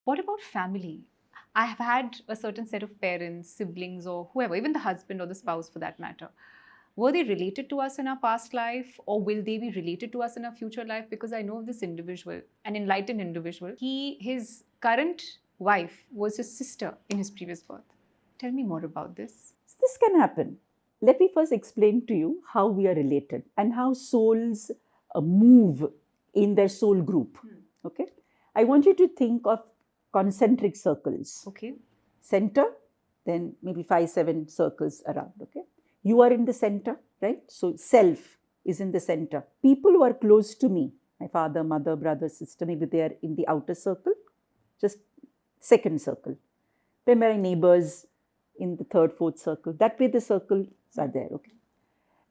What about family? I have had a certain set of parents, siblings, or whoever, even the husband or the spouse for that matter. Were they related to us in our past life, or will they be related to us in our future life? Because I know of this individual, an enlightened individual. His current wife was his sister in his previous birth. Tell me more about this. This can happen. Let me first explain to you how we are related and how souls move in their soul group. Okay. I want you to think of concentric circles. Okay. Center, then maybe 5-7 circles around. Okay. You are in the center, right? So self is in the center. People who are close to me, my father, mother, brother, sister, maybe they are in the outer circle, just second circle. Then my neighbors in the third, fourth circle. That way the circles are there. Okay.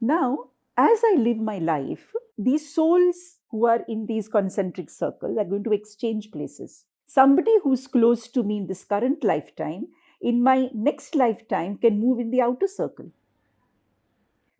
Now, as I live my life, these souls who are in these concentric circles are going to exchange places. Somebody who's close to me in this current lifetime, in my next lifetime, can move in the outer circle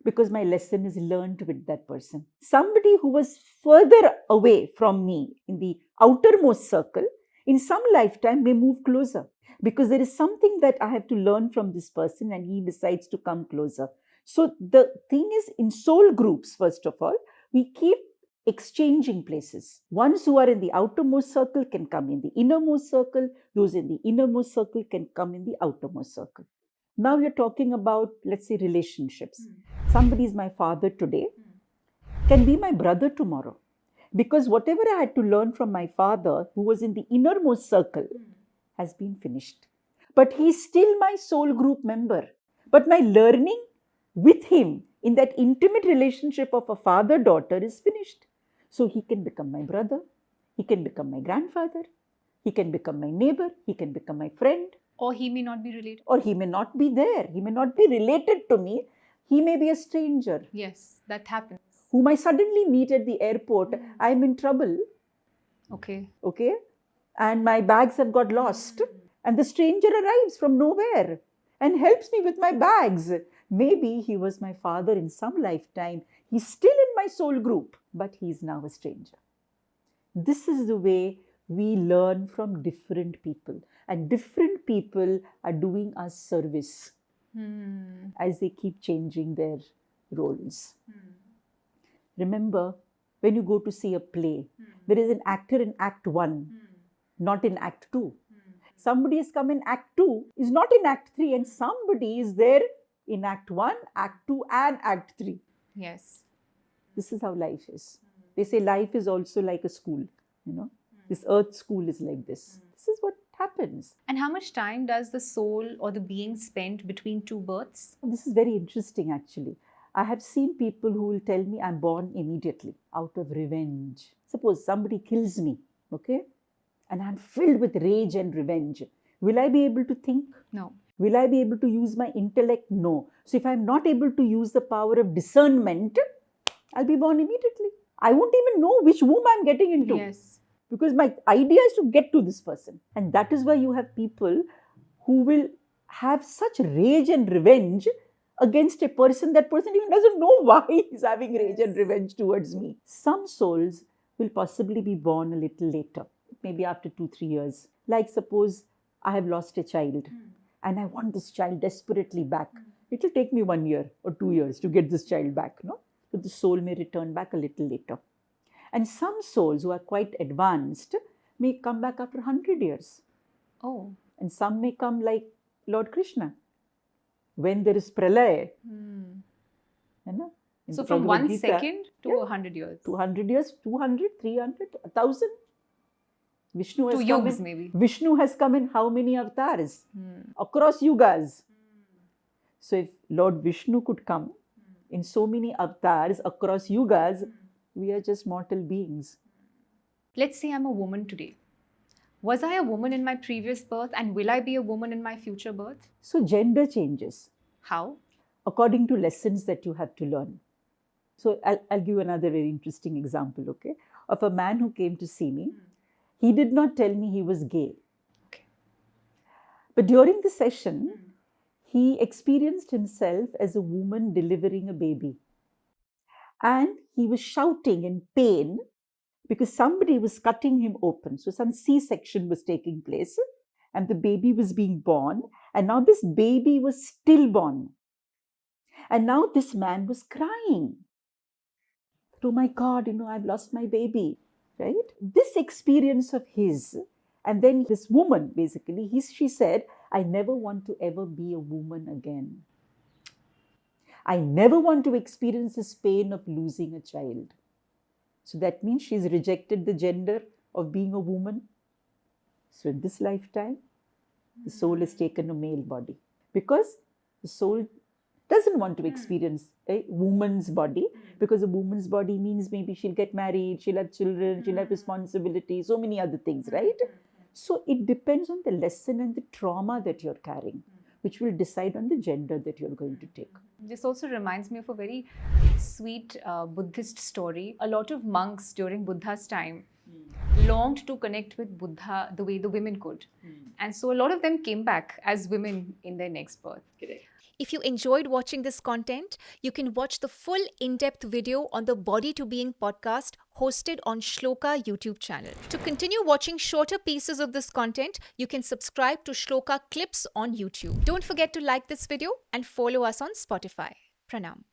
because my lesson is learned with that person. Somebody who was further away from me in the outermost circle, in some lifetime may move closer because there is something that I have to learn from this person and he decides to come closer. So the thing is, in soul groups, first of all, we keep exchanging places. Ones who are in the outermost circle can come in the innermost circle. Those in the innermost circle can come in the outermost circle. Now you're talking about, let's say, relationships. Somebody is my father today, can be my brother tomorrow. Because whatever I had to learn from my father, who was in the innermost circle, has been finished. But he's still my soul group member. But my learning with him in that intimate relationship of a father-daughter is finished. So he can become my brother, he can become my grandfather, he can become my neighbor, he can become my friend. Or he may not be related. Or he may not be there. He may not be related to me. He may be a stranger. Yes, that happens. Whom I suddenly meet at the airport. I'm in trouble. Okay. Okay. And my bags have got lost. And the stranger arrives from nowhere and helps me with my bags. Maybe he was my father in some lifetime. He's still in my soul group, but he's now a stranger. This is the way we learn from different people. And different people are doing us service as they keep changing their roles. Remember, when you go to see a play, there is an actor in Act 1, not in Act 2. Somebody has come in Act 2, is not in Act 3, and somebody is there in Act 1, Act 2, and Act 3. Yes. This is how life is. They say life is also like a school, This earth school is like this. This is what happens. And how much time does the soul or the being spend between two births? This is very interesting, actually. I have seen people who will tell me I'm born immediately out of revenge. Suppose somebody kills me, okay? And I'm filled with rage and revenge. Will I be able to think? No. Will I be able to use my intellect? No. So if I'm not able to use the power of discernment, I'll be born immediately. I won't even know which womb I'm getting into. Yes. Because my idea is to get to this person. And that is why you have people who will have such rage and revenge against a person. That person even doesn't know why he's having rage and revenge towards me. Some souls will possibly be born a little later, maybe after 2-3 years. Like suppose I have lost a child and I want this child desperately back. It will take me 1 year or 2 years to get this child back. No? So the soul may return back a little later. And some souls who are quite advanced may come back after 100 years. Oh. And some may come like Lord Krishna. When there is pralaya. So from 1 second to 100 years. 200 years, 200, 300, 1,000. Vishnu has 2 come yugas in, maybe. Vishnu has come in how many avatars? Across yugas. So if Lord Vishnu could come in so many avatars across yugas, we are just mortal beings. Let's say I'm a woman today. Was I a woman in my previous birth and will I be a woman in my future birth? So gender changes. How? According to lessons that you have to learn. So I'll give another very interesting example, okay, of a man who came to see me. He did not tell me he was gay. Okay. But during the session, he experienced himself as a woman delivering a baby. And he was shouting in pain because somebody was cutting him open. So some C-section was taking place and the baby was being born. And now this baby was stillborn. And now this man was crying. Oh my God, I've lost my baby, right? This experience of his, and then this woman, basically, she said, I never want to ever be a woman again. I never want to experience this pain of losing a child. So that means she's rejected the gender of being a woman. So in this lifetime, the soul has taken a male body because the soul doesn't want to experience a woman's body, because a woman's body means maybe she'll get married, she'll have children, she'll have responsibilities, so many other things, right? So it depends on the lesson and the trauma that you're carrying, which will decide on the gender that you're going to take. This also reminds me of a very sweet Buddhist story. A lot of monks during Buddha's time longed to connect with Buddha the way the women could. And so a lot of them came back as women in their next birth. Correct. If you enjoyed watching this content, you can watch the full in-depth video on the Body to Being podcast hosted on Shlloka YouTube channel. To continue watching shorter pieces of this content, you can subscribe to Shlloka Clips on YouTube. Don't forget to like this video and follow us on Spotify. Pranam.